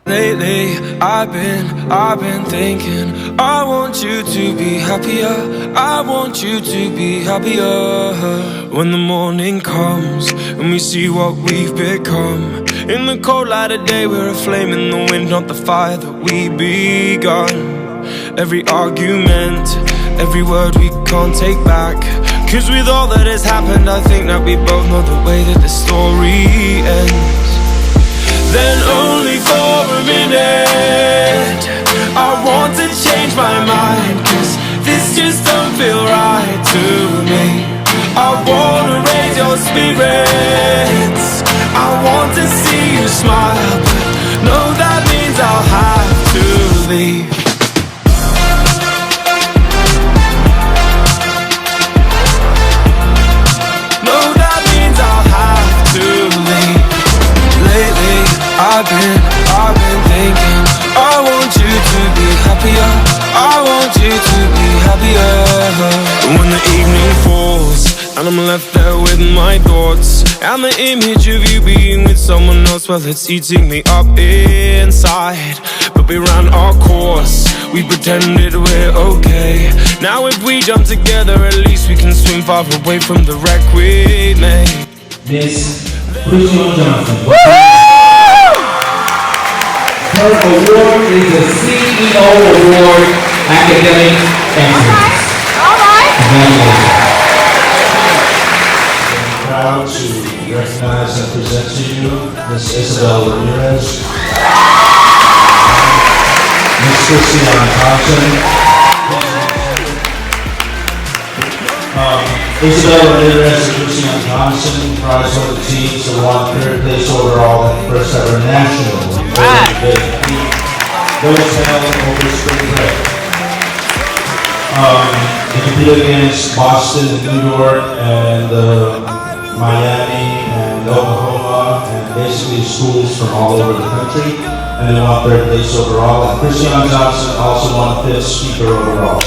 Lately, I've been thinking, I want you to be happier, I want you to be happier. When the morning comes and we see what we've become, in the cold light of day we're a flame in the wind, not the fire that we begun. Every argument, every word we can't take back, 'cause with all that has happened I think that we both know the way that the story ends. Then only for a minute I want to change my mind, 'cause this just don't feel right to me. I wanna raise your spirits, I want to see you smile, but no, that means I'll have to leave. No, that means I'll have to leave. Lately, I've been thinking, I want you to be happier, I want you to be happier. When the evening falls and I'm left there with my thoughts, and the image of you being with someone else, well, it's eating me up inside. But we ran our course, we pretended we're okay. Now if we jump together, at least we can swim far away from the wreck we made. Miss Christione. Her award is the CEO Award, Academic Excellence. All right. Congratulations. I'm proud to recognize and present to you Miss Isabel Ramirez, Miss Christione Thompson. Isabel Ramirez and Christione Thompson prize winning teams that won third place overall at the first ever national boys held over spring break. They competed against Boston and New York and Miami and Oklahoma and basically schools from all over the country, and they won third place overall. And Christione Thompson also won fifth speaker overall.